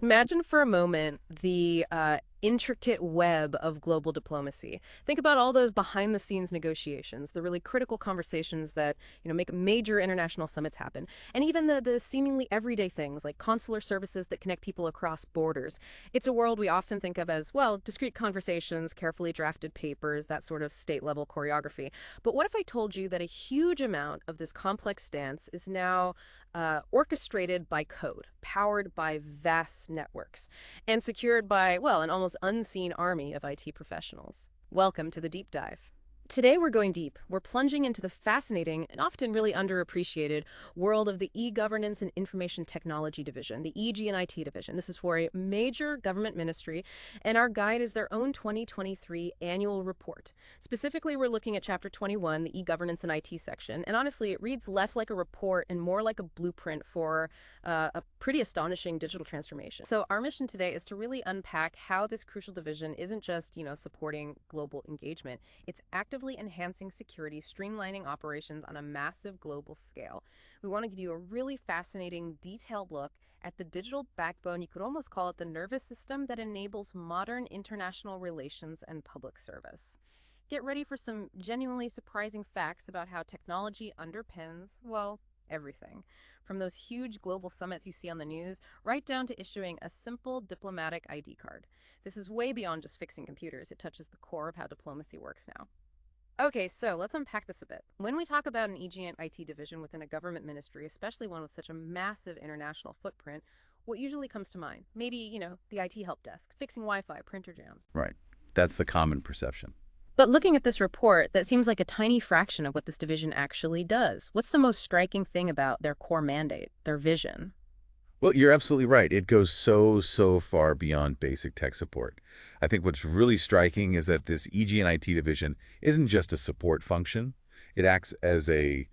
Imagine for a moment the intricate web of global diplomacy. Think about all those behind-the-scenes negotiations, the really critical conversations that make major international summits happen, and even the seemingly everyday things like consular services that connect people across borders. It's a world we often think of as, well, discrete conversations, carefully drafted papers, that sort of state-level choreography. But what if I told you that a huge amount of this complex dance is now orchestrated by code, powered by vast networks, and secured by, well, an almost unseen army of IT professionals? Welcome to the Deep Dive. Today we're going deep. We're plunging into the fascinating and often really underappreciated world of the e-governance and information technology division, the EG&IT division. This is for a major government ministry, and our guide is their own 2023 annual report. Specifically, we're looking at Chapter 21, the e-governance and IT section, and honestly, it reads less like a report and more like a blueprint for a pretty astonishing digital transformation. So our mission today is to really unpack how this crucial division isn't just, supporting global engagement. It's actively enhancing security, streamlining operations on a massive global scale. We want to give you a really fascinating, detailed look at the digital backbone, you could almost call it the nervous system, that enables modern international relations and public service. Get ready for some genuinely surprising facts about how technology underpins, well, everything. From those huge global summits you see on the news, right down to issuing a simple diplomatic ID card. This is way beyond just fixing computers. It touches the core of how diplomacy works now. Okay, so let's unpack this a bit. When we talk about an EG and IT division within a government ministry, especially one with such a massive international footprint, what usually comes to mind? Maybe, the IT help desk, fixing Wi-Fi, printer jams. Right. That's the common perception. But looking at this report, that seems like a tiny fraction of what this division actually does. What's the most striking thing about their core mandate, their vision? Well, you're absolutely right. It goes so far beyond basic tech support. I think what's really striking is that this EG and IT division isn't just a support function. It acts as a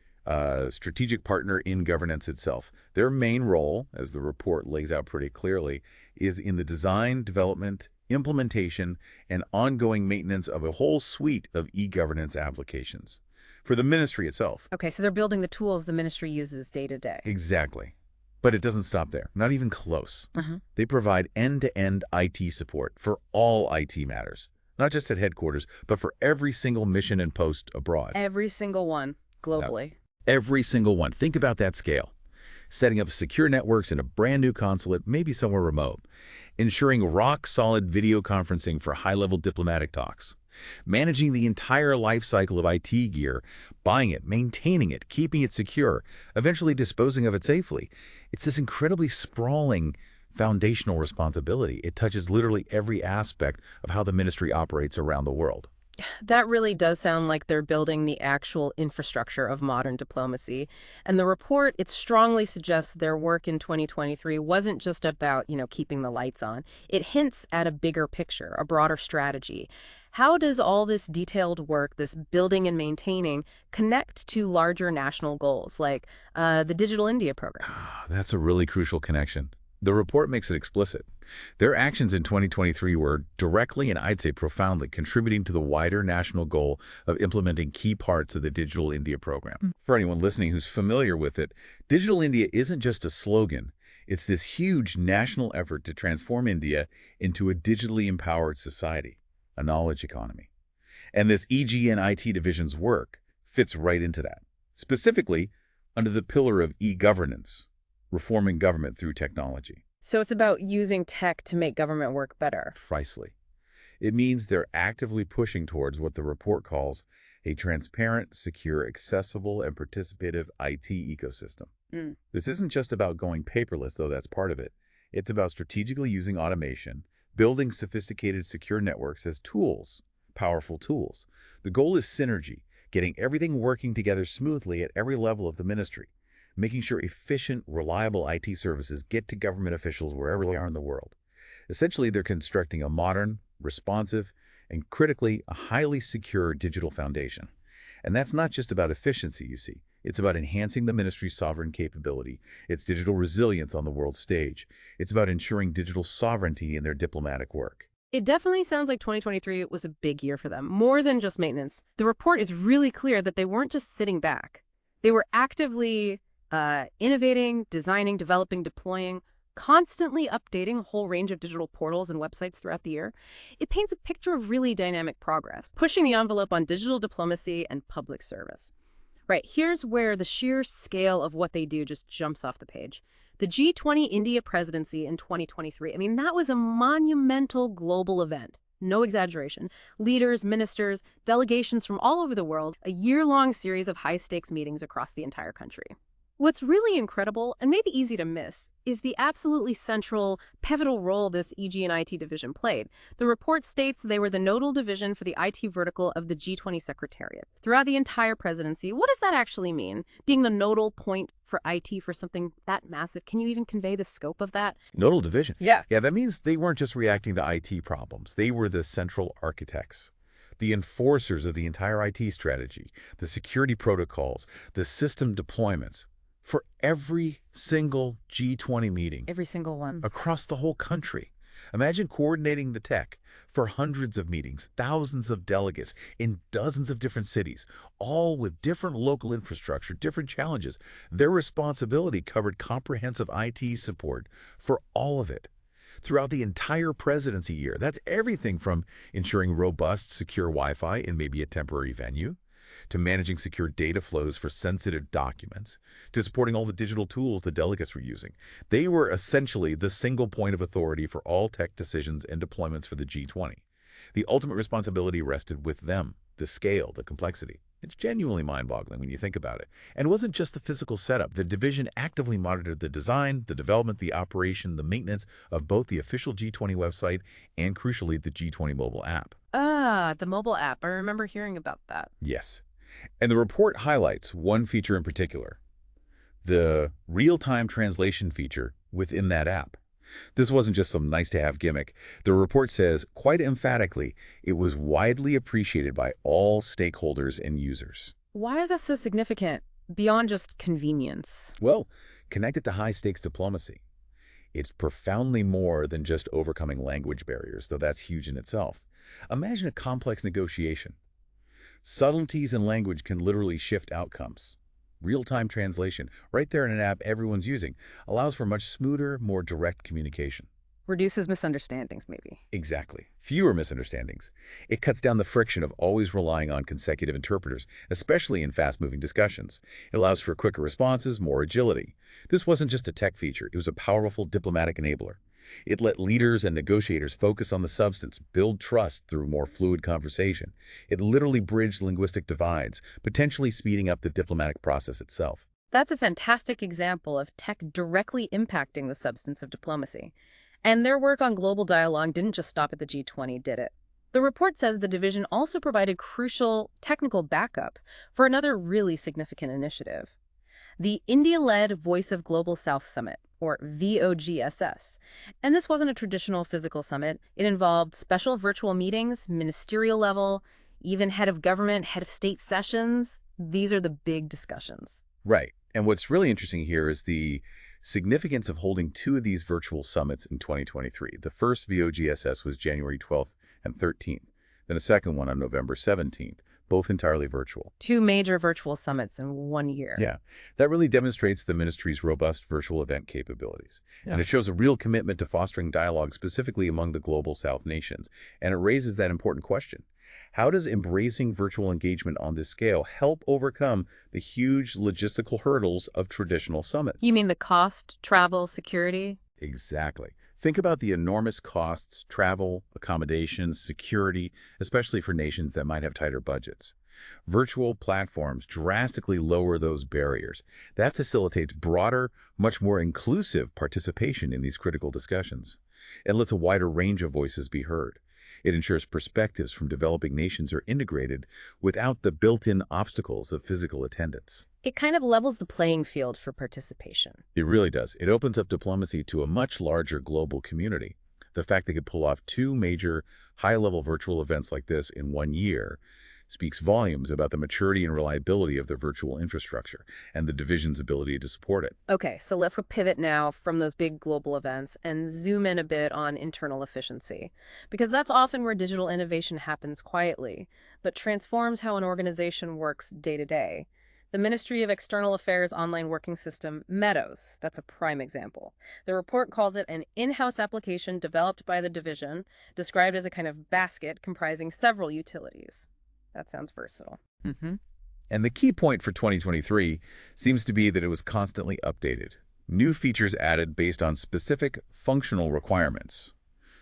strategic partner in governance itself. Their main role, as the report lays out pretty clearly, is in the design, development, implementation, and ongoing maintenance of a whole suite of e-governance applications for the ministry itself. Okay, so they're building the tools the ministry uses day to day. Exactly. But it doesn't stop there, not even close. They provide end-to-end IT support for all IT matters, not just at headquarters, but for every single mission and post abroad. Every single one, globally. Every single one. Think about that scale. Setting up secure networks in a brand new consulate, maybe somewhere remote. Ensuring rock-solid video conferencing for high-level diplomatic talks. Managing the entire life cycle of IT gear, buying it, maintaining it, keeping it secure, eventually disposing of it safely. It's this incredibly sprawling foundational responsibility. It touches literally every aspect of how the ministry operates around the world. That really does sound like they're building the actual infrastructure of modern diplomacy. And the report, it strongly suggests their work in 2023 wasn't just about, keeping the lights on. It hints at a bigger picture, a broader strategy. How does all this detailed work, this building and maintaining, connect to larger national goals, like the Digital India program? That's a really crucial connection. The report makes it explicit. Their actions in 2023 were directly and I'd say profoundly contributing to the wider national goal of implementing key parts of the Digital India program. For anyone listening who's familiar with it, Digital India isn't just a slogan. It's this huge national effort to transform India into a digitally empowered society, a knowledge economy. And this EG and IT division's work fits right into that, specifically under the pillar of e-governance, reforming government through technology. So it's about using tech to make government work better. Precisely. It means they're actively pushing towards what the report calls a transparent, secure, accessible, and participative IT ecosystem. This isn't just about going paperless, though that's part of it. It's about strategically using automation, building sophisticated secure networks as tools, powerful tools. The goal is synergy, getting everything working together smoothly at every level of the ministry, making sure efficient, reliable IT services get to government officials wherever they are in the world. Essentially, they're constructing a modern, responsive, and critically, a highly secure digital foundation. And that's not just about efficiency, you see. It's about enhancing the ministry's sovereign capability, its digital resilience on the world stage. It's about ensuring digital sovereignty in their diplomatic work. It definitely sounds like 2023 was a big year for them, more than just maintenance. The report is really clear that they weren't just sitting back. They were actively innovating, designing, developing, deploying constantly updating a whole range of digital portals and websites throughout the year, it paints a picture of really dynamic progress, pushing the envelope on digital diplomacy and public service. Right, here's where the sheer scale of what they do just jumps off the page. The G20 India presidency in 2023, I mean, that was a monumental global event. No exaggeration. Leaders, ministers, delegations from all over the world, a year-long series of high-stakes meetings across the entire country. What's really incredible, and maybe easy to miss, is the absolutely central, pivotal role this EG and IT division played. The report states they were the nodal division for the IT vertical of the G20 Secretariat. Throughout the entire presidency, what does that actually mean? Being the nodal point for IT for something that massive, can you even convey the scope of that? Nodal division. Yeah. Yeah, that means they weren't just reacting to IT problems. They were the central architects, the enforcers of the entire IT strategy, the security protocols, the system deployments for every single G20 meeting. Every single one. Across the whole country. Imagine coordinating the tech for hundreds of meetings, thousands of delegates in dozens of different cities, all with different local infrastructure, different challenges. Their responsibility covered comprehensive IT support for all of it throughout the entire presidency year. That's everything from ensuring robust, secure Wi-Fi in maybe a temporary venue, to managing secure data flows for sensitive documents, to supporting all the digital tools the delegates were using. They were essentially the single point of authority for all tech decisions and deployments for the G20. The ultimate responsibility rested with them, the scale, the complexity. It's genuinely mind-boggling when you think about it. And it wasn't just the physical setup. The division actively monitored the design, the development, the operation, the maintenance of both the official G20 website and, crucially, the G20 mobile app. The mobile app. I remember hearing about that. Yes. And the report highlights one feature in particular, the real-time translation feature within that app. This wasn't just some nice-to-have gimmick. The report says, quite emphatically, it was widely appreciated by all stakeholders and users. Why is that so significant, beyond just convenience? Well, connected to high-stakes diplomacy. It's profoundly more than just overcoming language barriers, though that's huge in itself. Imagine a complex negotiation. Subtleties in language can literally shift outcomes. Real-time translation, right there in an app everyone's using, allows for much smoother, more direct communication. Reduces misunderstandings, maybe. Exactly. Fewer misunderstandings. It cuts down the friction of always relying on consecutive interpreters, especially in fast-moving discussions. It allows for quicker responses, more agility. This wasn't just a tech feature. It was a powerful diplomatic enabler. It let leaders and negotiators focus on the substance, build trust through more fluid conversation. It literally bridged linguistic divides, potentially speeding up the diplomatic process itself. That's a fantastic example of tech directly impacting the substance of diplomacy. And their work on global dialogue didn't just stop at the G20, did it? The report says the division also provided crucial technical backup for another really significant initiative. The India-led Voice of Global South Summit, or VOGSS. And this wasn't a traditional physical summit. It involved special virtual meetings, ministerial level, even head of government, head of state sessions. These are the big discussions. Right. And what's really interesting here is the significance of holding two of these virtual summits in 2023. The first VOGSS was January 12th and 13th, then a second one on November 17th, both entirely virtual. Two major virtual summits in 1 year. Yeah, that really demonstrates the ministry's robust virtual event capabilities. Yeah. And it shows a real commitment to fostering dialogue specifically among the Global South nations. And it raises that important question. How does embracing virtual engagement on this scale help overcome the huge logistical hurdles of traditional summits? You mean the cost, travel, security? Exactly. Think about the enormous costs, travel, accommodations, security, especially for nations that might have tighter budgets. Virtual platforms drastically lower those barriers. That facilitates broader, much more inclusive participation in these critical discussions. It lets a wider range of voices be heard. It ensures perspectives from developing nations are integrated without the built-in obstacles of physical attendance. It kind of levels the playing field for participation. It really does. It opens up diplomacy to a much larger global community. The fact they could pull off two major high-level virtual events like this in 1 year speaks volumes about the maturity and reliability of their virtual infrastructure and the division's ability to support it. Okay, so let's pivot now from those big global events and zoom in a bit on internal efficiency, because that's often where digital innovation happens quietly, but transforms how an organization works day to day. The Ministry of External Affairs online working system, Meadows. That's a prime example. The report calls it an in-house application developed by the division, described as a kind of basket comprising several utilities. That sounds versatile. Mm-hmm. And the key point for 2023 seems to be that it was constantly updated. New features added based on specific functional requirements.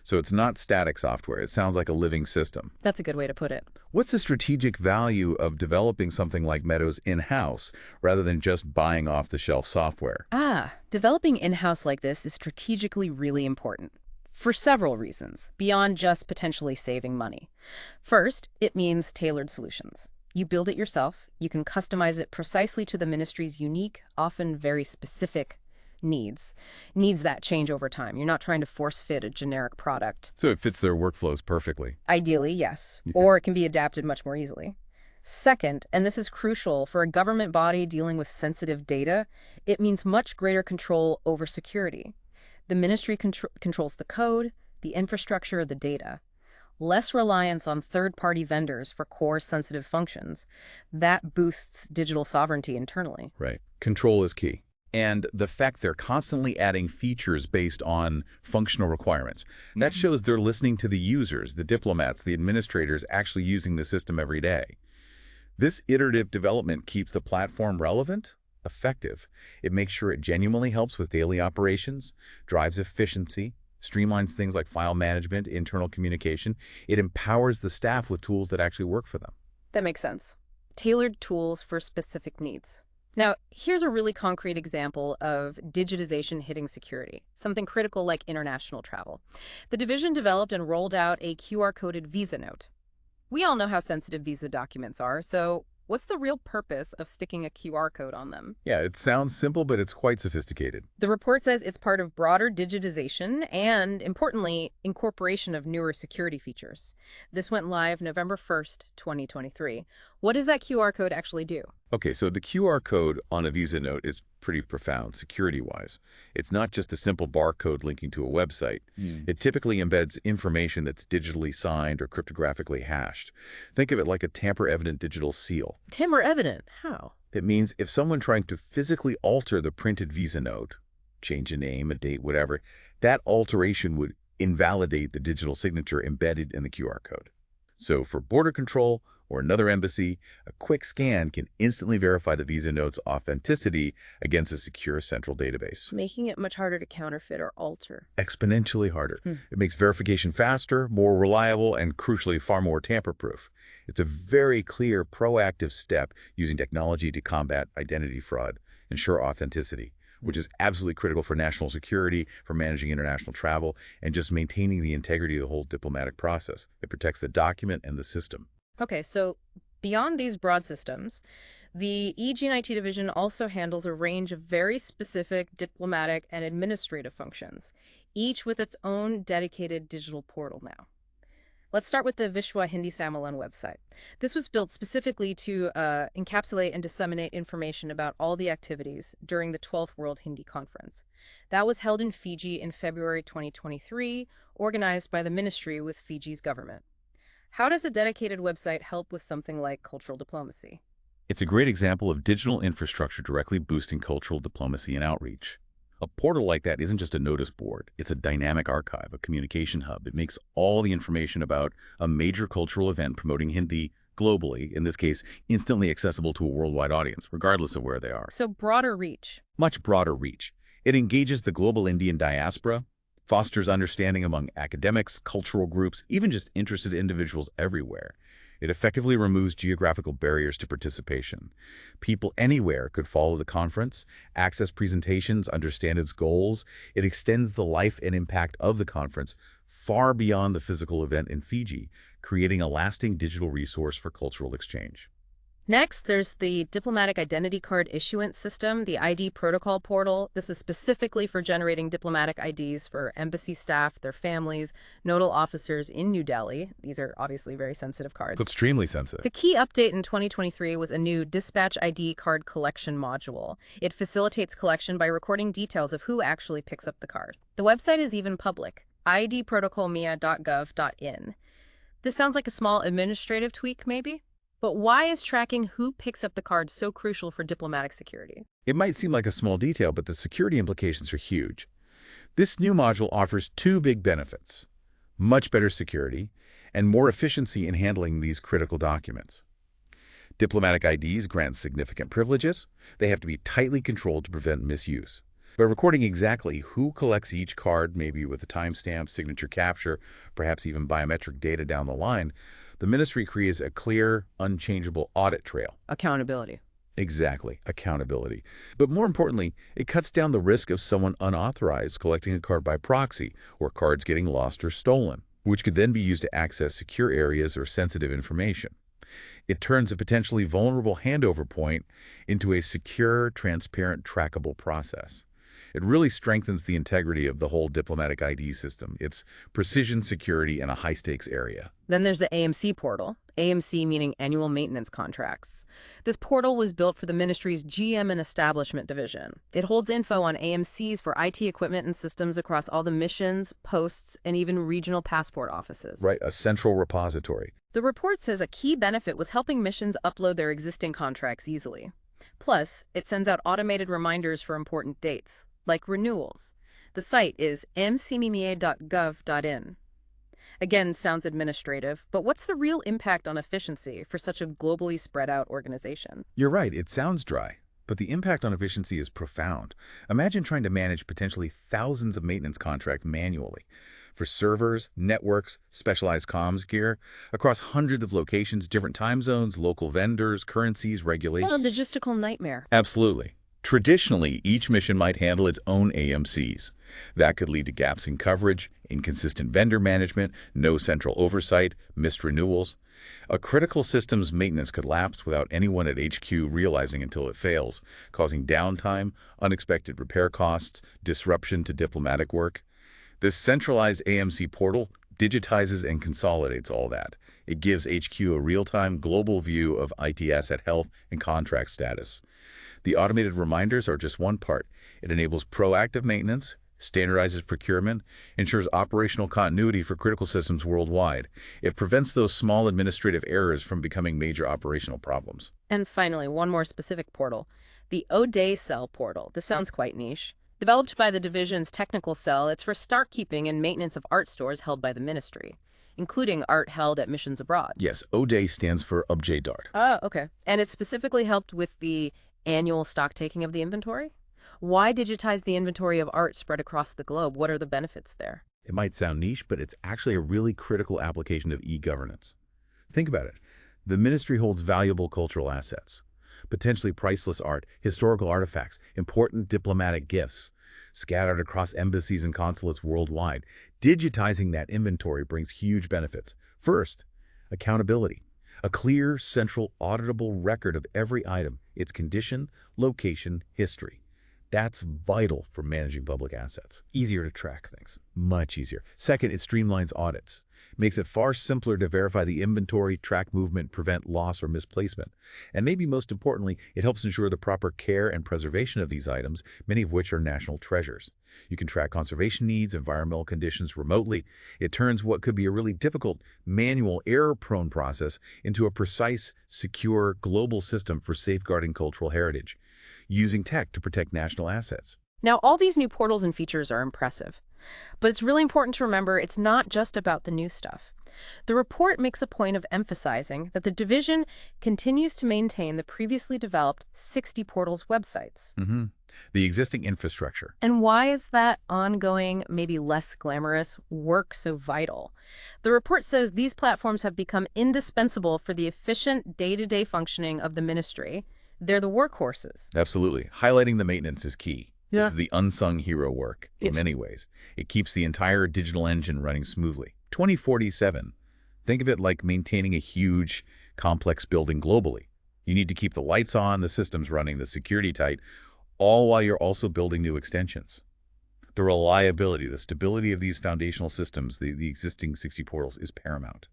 So it's not static software. It sounds like a living system. That's a good way to put it. What's the strategic value of developing something like Meadows in-house rather than just buying off-the-shelf software? Developing in-house like this is strategically really important for several reasons, beyond just potentially saving money. First, it means tailored solutions. You build it yourself. You can customize it precisely to the ministry's unique, often very specific needs that change over time. You're not trying to force-fit a generic product. So it fits their workflows perfectly. Ideally, yes. Yeah. Or it can be adapted much more easily. Second, and this is crucial for a government body dealing with sensitive data, it means much greater control over security. The ministry controls the code, the infrastructure, the data. Less reliance on third-party vendors for core sensitive functions. That boosts digital sovereignty internally. Right. Control is key. And the fact they're constantly adding features based on functional requirements. That shows they're listening to the users, the diplomats, the administrators actually using the system every day. This iterative development keeps the platform relevant, effective. It makes sure it genuinely helps with daily operations, drives efficiency, streamlines things like file management, internal communication. It empowers the staff with tools that actually work for them. That makes sense. Tailored tools for specific needs. Now, here's a really concrete example of digitization hitting security, something critical like international travel. The division developed and rolled out a QR-coded visa note. We all know how sensitive visa documents are, so what's the real purpose of sticking a QR code on them? Yeah, it sounds simple, but it's quite sophisticated. The report says it's part of broader digitization and, importantly, incorporation of newer security features. This went live November 1st, 2023. What does that QR code actually do? Okay, so the QR code on a Visa note is pretty profound, security-wise. It's not just a simple barcode linking to a website. It typically embeds information that's digitally signed or cryptographically hashed. Think of it like a tamper-evident digital seal. Tamper-evident? How? It means if someone trying to physically alter the printed Visa note, change a name, a date, whatever, that alteration would invalidate the digital signature embedded in the QR code. So for border control or another embassy, a quick scan can instantly verify the Visa note's authenticity against a secure central database. Making it much harder to counterfeit or alter. Exponentially harder. It makes verification faster, more reliable, and crucially far more tamper-proof. It's a very clear, proactive step using technology to combat identity fraud, ensure authenticity, which is absolutely critical for national security, for managing international travel, and just maintaining the integrity of the whole diplomatic process. It protects the document and the system. Okay, so beyond these broad systems, the EG&IT division also handles a range of very specific diplomatic and administrative functions, each with its own dedicated digital portal now. Let's start with the Vishwa Hindi Sammelan website. This was built specifically to encapsulate and disseminate information about all the activities during the 12th World Hindi Conference. That was held in Fiji in February 2023, organized by the ministry with Fiji's government. How does a dedicated website help with something like cultural diplomacy? It's a great example of digital infrastructure directly boosting cultural diplomacy and outreach. A portal like that isn't just a notice board. It's a dynamic archive, a communication hub. It makes all the information about a major cultural event promoting Hindi globally, in this case, instantly accessible to a worldwide audience, regardless of where they are. So broader reach. Much broader reach. It engages the global Indian diaspora, fosters understanding among academics, cultural groups, even just interested individuals everywhere. It effectively removes geographical barriers to participation. People anywhere could follow the conference, access presentations, understand its goals. It extends the life and impact of the conference far beyond the physical event in Fiji, creating a lasting digital resource for cultural exchange. Next, there's the Diplomatic Identity Card Issuance System, the ID Protocol Portal. This is specifically for generating diplomatic IDs for embassy staff, their families, nodal officers in New Delhi. These are obviously very sensitive cards. Extremely sensitive. The key update in 2023 was a new Dispatch ID card collection module. It facilitates collection by recording details of who actually picks up the card. The website is even public, idprotocolmia.gov.in. This sounds like a small administrative tweak, maybe? But why is tracking who picks up the card so crucial for diplomatic security? It might seem like a small detail, but the security implications are huge. This new module offers two big benefits: much better security and more efficiency in handling these critical documents. Diplomatic IDs grant significant privileges. They have to be tightly controlled to prevent misuse. By recording exactly who collects each card, maybe with a timestamp, signature capture, perhaps even biometric data down the line, the ministry creates a clear, unchangeable audit trail. Accountability. Exactly, accountability. But more importantly, it cuts down the risk of someone unauthorized collecting a card by proxy or cards getting lost or stolen, which could then be used to access secure areas or sensitive information. It turns a potentially vulnerable handover point into a secure, transparent, trackable process. It really strengthens the integrity of the whole diplomatic ID system. It's precision security in a high-stakes area. Then there's the AMC portal, AMC meaning annual maintenance contracts. This portal was built for the ministry's GM and establishment division. It holds info on AMCs for IT equipment and systems across all the missions, posts, and even regional passport offices. Right, a central repository. The report says a key benefit was helping missions upload their existing contracts easily. Plus, it sends out automated reminders for important dates, like renewals. The site is mcmemia.gov.in. Again, sounds administrative, but what's the real impact on efficiency for such a globally spread out organization? You're right, it sounds dry, but the impact on efficiency is profound. Imagine trying to manage potentially thousands of maintenance contracts manually for servers, networks, specialized comms gear, across hundreds of locations, different time zones, local vendors, currencies, regulations. Well, a logistical nightmare. Absolutely. Traditionally, each mission might handle its own AMCs. That could lead to gaps in coverage, inconsistent vendor management, no central oversight, missed renewals. A critical system's maintenance could lapse without anyone at HQ realizing until it fails, causing downtime, unexpected repair costs, disruption to diplomatic work. This centralized AMC portal digitizes and consolidates all that. It gives HQ a real-time global view of IT asset health and contract status. The automated reminders are just one part. It enables proactive maintenance, standardizes procurement, ensures operational continuity for critical systems worldwide. It prevents those small administrative errors from becoming major operational problems. And finally, one more specific portal, the O'Day Cell portal. This sounds quite niche. Developed by the division's technical cell, it's for stock keeping and maintenance of art stores held by the ministry, including art held at missions abroad. Yes, O'Day stands for Objet d'Art. Oh, okay. And it specifically helped with the annual stock taking of the inventory? Why digitize the inventory of art spread across the globe? What are the benefits there? It might sound niche, but it's actually a really critical application of e-governance. Think about it. The ministry holds valuable cultural assets, potentially priceless art, historical artifacts, important diplomatic gifts, scattered across embassies and consulates worldwide. Digitizing that inventory brings huge benefits. First, accountability. A clear, central, auditable record of every item, its condition, location, history. That's vital for managing public assets. Easier to track things. Much easier. Second, it streamlines audits. Makes it far simpler to verify the inventory, track movement, prevent loss or misplacement. And maybe most importantly, it helps ensure the proper care and preservation of these items, many of which are national treasures. You can track conservation needs, environmental conditions remotely. It turns what could be a really difficult, manual, error-prone process into a precise, secure, global system for safeguarding cultural heritage, using tech to protect national assets. Now, all these new portals and features are impressive, but it's really important to remember it's not just about the new stuff. The report makes a point of emphasizing that the division continues to maintain the previously developed 60 portals websites. The existing infrastructure. And why is that ongoing, maybe less glamorous, work so vital? The report says these platforms have become indispensable for the efficient day-to-day functioning of the ministry. They're the workhorses. Absolutely. Highlighting the maintenance is key. This is the unsung hero work in many ways. It keeps the entire digital engine running smoothly. 2047. Think of it like maintaining a huge, complex building globally. You need to keep the lights on, the systems running, the security tight, all while you're also building new extensions. The reliability, the stability of these foundational systems, the existing 60 portals, is paramount.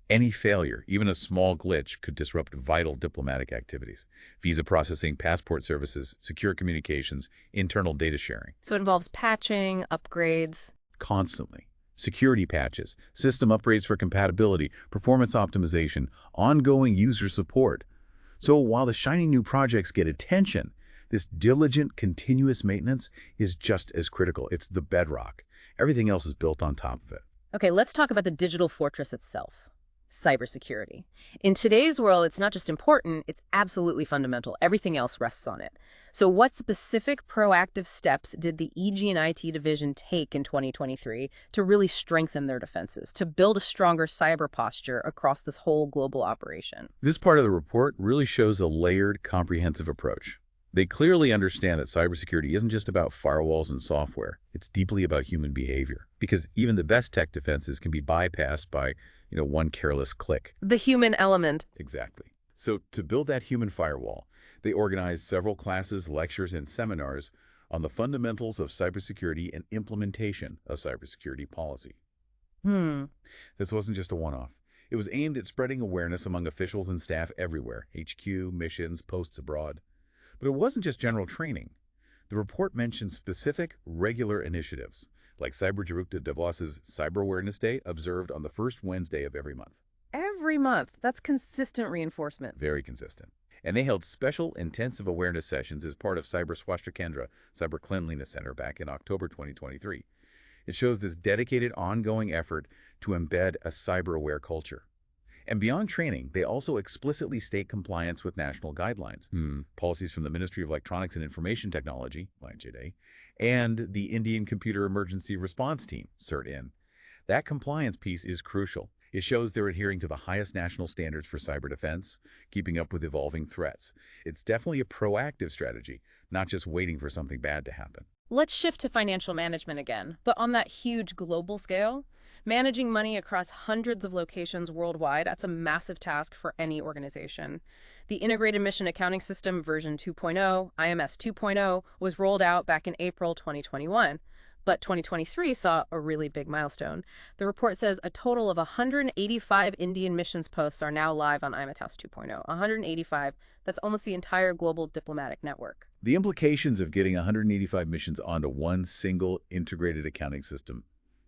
Any failure, even a small glitch, could disrupt vital diplomatic activities. Visa processing, passport services, secure communications, internal data sharing. So it involves patching, upgrades. Constantly. security patches, system upgrades for compatibility, performance optimization, ongoing user support. So while the shiny new projects get attention, this diligent, continuous maintenance is just as critical. It's the bedrock. Everything else is built on top of it. Okay, let's talk about the digital fortress itself. Cybersecurity. In today's world, it's not just important, it's absolutely fundamental. Everything else rests on it. So what specific proactive steps did the EG&IT division take in 2023 to really strengthen their defenses, to build a stronger cyber posture across this whole global operation? This part of the report really shows a layered, comprehensive approach. They clearly understand that cybersecurity isn't just about firewalls and software. It's deeply about human behavior, because even the best tech defenses can be bypassed by, one careless click. The human element. Exactly. So to build that human firewall, they organized several classes, lectures, and seminars on the fundamentals of cybersecurity and implementation of cybersecurity policy. This wasn't just a one-off. It was aimed at spreading awareness among officials and staff everywhere, HQ, missions, posts abroad. But it wasn't just general training. The report mentioned specific, regular initiatives, like Cybergeruch de Davos's Cyber Awareness Day, observed on the first Wednesday of every month. Every month. That's consistent reinforcement. Very consistent. And they held special, intensive awareness sessions as part of Cyber Swastika Kendra, Cyber Cleanliness Center, back in October 2023. It shows this dedicated, ongoing effort to embed a cyber-aware culture. And beyond training, they also explicitly state compliance with national guidelines, policies from the Ministry of Electronics and Information Technology, INCIDE, and the Indian Computer Emergency Response Team, CERT-IN. That compliance piece is crucial. It shows they're adhering to the highest national standards for cyber defense, keeping up with evolving threats. It's definitely a proactive strategy, not just waiting for something bad to happen. Let's shift to financial management again, but on that huge global scale. Managing money across hundreds of locations worldwide, that's a massive task for any organization. The Integrated Mission Accounting System version 2.0, IMS 2.0, was rolled out back in April 2021. But 2023 saw a really big milestone. The report says a total of 185 Indian missions posts are now live on IMATAS 2.0. 185, that's almost the entire global diplomatic network. The implications of getting 185 missions onto one single integrated accounting system,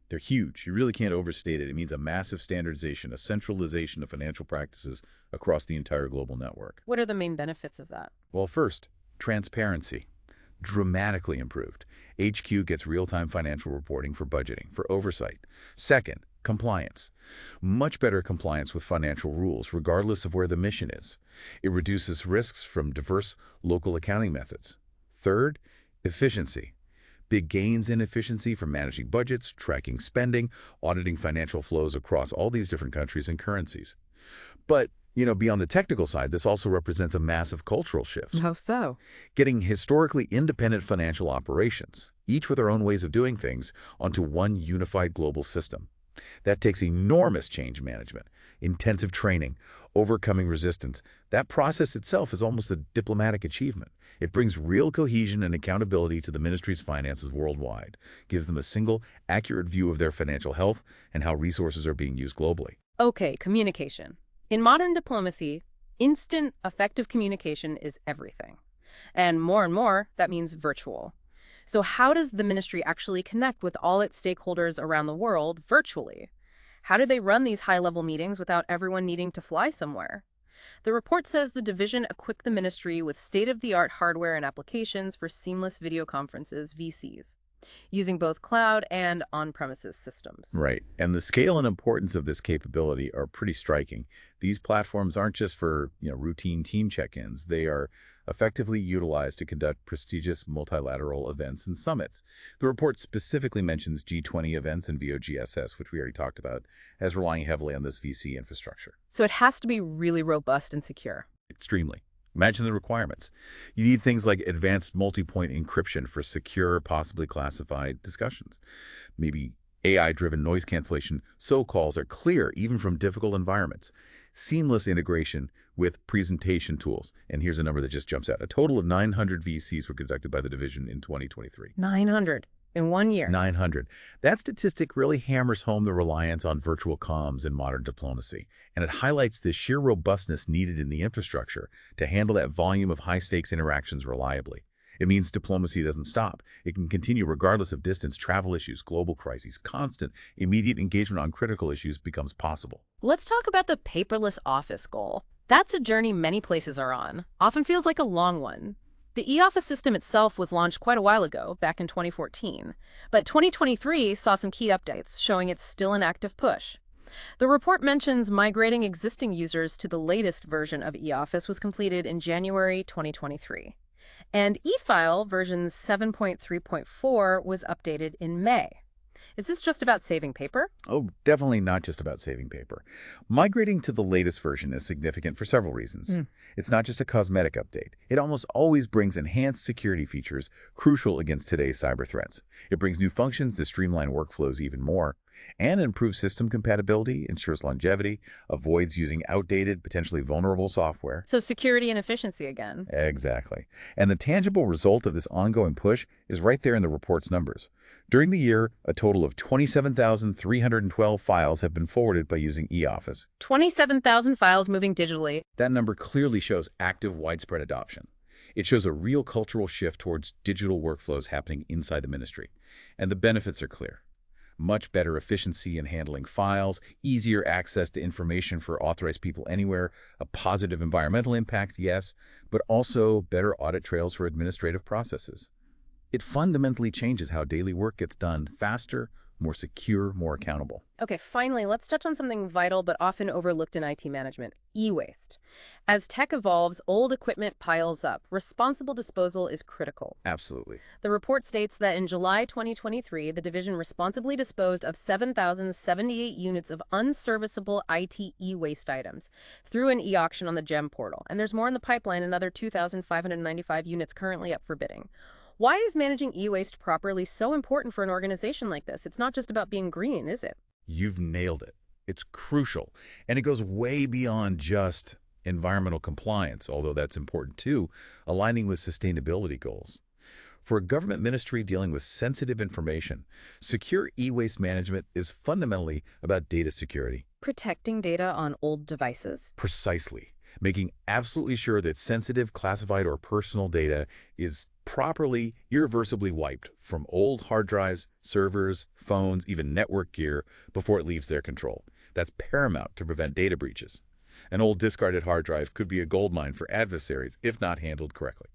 they're huge. You really can't overstate it. It means a massive standardization, a centralization of financial practices across the entire global network. What are the main benefits of that? Well, first, transparency. Dramatically improved. HQ gets real-time financial reporting for budgeting, for oversight. Second, compliance. Much better compliance with financial rules, regardless of where the mission is. It reduces risks from diverse local accounting methods. Third, efficiency. Big gains in efficiency from managing budgets, tracking spending, auditing financial flows across all these different countries and currencies. But, beyond the technical side, this also represents a massive cultural shift. How so? Getting historically independent financial operations, each with their own ways of doing things, onto one unified global system. That takes enormous change management, intensive training, overcoming resistance. That process itself is almost a diplomatic achievement. It brings real cohesion and accountability to the ministry's finances worldwide, gives them a single, accurate view of their financial health and how resources are being used globally. Okay, communication. In modern diplomacy, instant, effective communication is everything. And more, that means virtual. So how does the ministry actually connect with all its stakeholders around the world virtually? How do they run these high-level meetings without everyone needing to fly somewhere? The report says the division equipped the ministry with state-of-the-art hardware and applications for seamless video conferences, VCs, using both cloud and on-premises systems. Right. And the scale and importance of this capability are pretty striking. These platforms aren't just for, routine team check-ins. They are effectively utilized to conduct prestigious multilateral events and summits. The report specifically mentions G20 events and VOGSS, which we already talked about, as relying heavily on this VC infrastructure. So it has to be really robust and secure. Extremely. Imagine the requirements. You need things like advanced multi-point encryption for secure, possibly classified discussions. Maybe AI-driven noise cancellation so calls are clear even from difficult environments. Seamless integration with presentation tools. And here's a number that just jumps out. A total of 900 VCs were conducted by the division in 2023. 900 in 1 year. 900. That statistic really hammers home the reliance on virtual comms in modern diplomacy, and it highlights the sheer robustness needed in the infrastructure to handle that volume of high-stakes interactions reliably. It means diplomacy doesn't stop. It can continue regardless of distance, travel issues, global crises. Constant, immediate engagement on critical issues becomes possible. Let's talk about the paperless office goal. That's a journey many places are on. Often feels like a long one. The e-office system itself was launched quite a while ago, back in 2014. But 2023 saw some key updates, showing it's still an active push. The report mentions migrating existing users to the latest version of e-office was completed in January 2023. And e-file version 7.3.4 was updated in May. Is this just about saving paper? Oh, definitely not just about saving paper. Migrating to the latest version is significant for several reasons. It's not just a cosmetic update. It almost always brings enhanced security features crucial against today's cyber threats. It brings new functions that streamline workflows even more, and improves system compatibility, ensures longevity, avoids using outdated, potentially vulnerable software. So security and efficiency again. Exactly. And the tangible result of this ongoing push is right there in the report's numbers. During the year, a total of 27,312 files have been forwarded by using e-office. 27,000 files moving digitally. That number clearly shows active, widespread adoption. It shows a real cultural shift towards digital workflows happening inside the ministry. And the benefits are clear. Much better efficiency in handling files, easier access to information for authorized people anywhere, a positive environmental impact, yes, but also better audit trails for administrative processes. It fundamentally changes how daily work gets done faster, more secure, more accountable. Okay, finally, let's touch on something vital but often overlooked in IT management, e-waste. As tech evolves, old equipment piles up. Responsible disposal is critical. Absolutely. The report states that in July 2023, the division responsibly disposed of 7,078 units of unserviceable IT e-waste items through an e-auction on the GEM portal. And there's more in the pipeline, another 2,595 units currently up for bidding. Why is managing e-waste properly so important for an organization like this? It's not just about being green, is it? You've nailed it. It's crucial. And it goes way beyond just environmental compliance, although that's important too, aligning with sustainability goals. For a government ministry dealing with sensitive information, secure e-waste management is fundamentally about data security. Protecting data on old devices. Precisely. Making absolutely sure that sensitive, classified, or personal data is properly, irreversibly wiped from old hard drives, servers, phones, even network gear before it leaves their control. That's paramount to prevent data breaches. An old discarded hard drive could be a goldmine for adversaries if not handled correctly.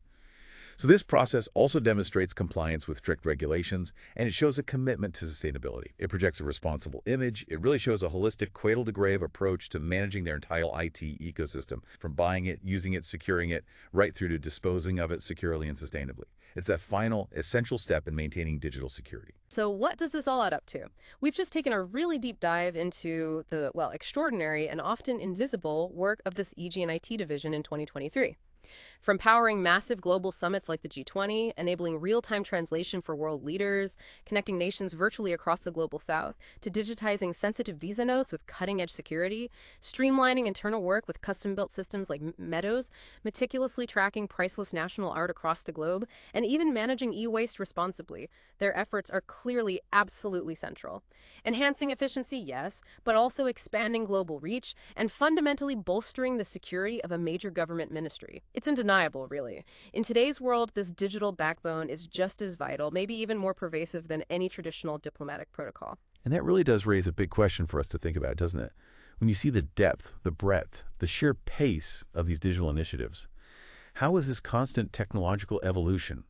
So this process also demonstrates compliance with strict regulations, and it shows a commitment to sustainability. It projects a responsible image. It really shows a holistic cradle-to-grave approach to managing their entire IT ecosystem, from buying it, using it, securing it, right through to disposing of it securely and sustainably. It's that final, essential step in maintaining digital security. So what does this all add up to? We've just taken a really deep dive into the, well, extraordinary and often invisible work of this EG&IT division in 2023. From powering massive global summits like the G20, enabling real-time translation for world leaders, connecting nations virtually across the global south, to digitizing sensitive visa notes with cutting-edge security, streamlining internal work with custom-built systems like Meadows, meticulously tracking priceless national art across the globe, and even managing e-waste responsibly, their efforts are clearly absolutely central. Enhancing efficiency, yes, but also expanding global reach and fundamentally bolstering the security of a major government ministry. It's undeniable, really. In today's world, this digital backbone is just as vital, maybe even more pervasive than any traditional diplomatic protocol. And that really does raise a big question for us to think about, doesn't it? When you see the depth, the breadth, the sheer pace of these digital initiatives, how is this constant technological evolution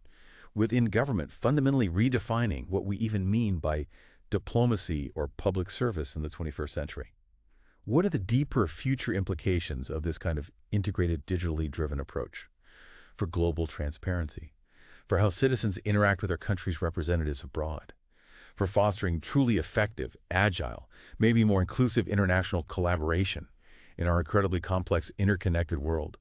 within government fundamentally redefining what we even mean by diplomacy or public service in the 21st century? What are the deeper future implications of this kind of integrated, digitally driven approach for global transparency, for how citizens interact with their country's representatives abroad, for fostering truly effective, agile, maybe more inclusive international collaboration in our incredibly complex, interconnected world?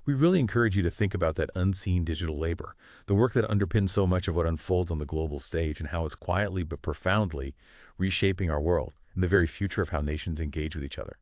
We really encourage you to think about that unseen digital labor, the work that underpins so much of what unfolds on the global stage, and how it's quietly but profoundly reshaping our world and the very future of how nations engage with each other.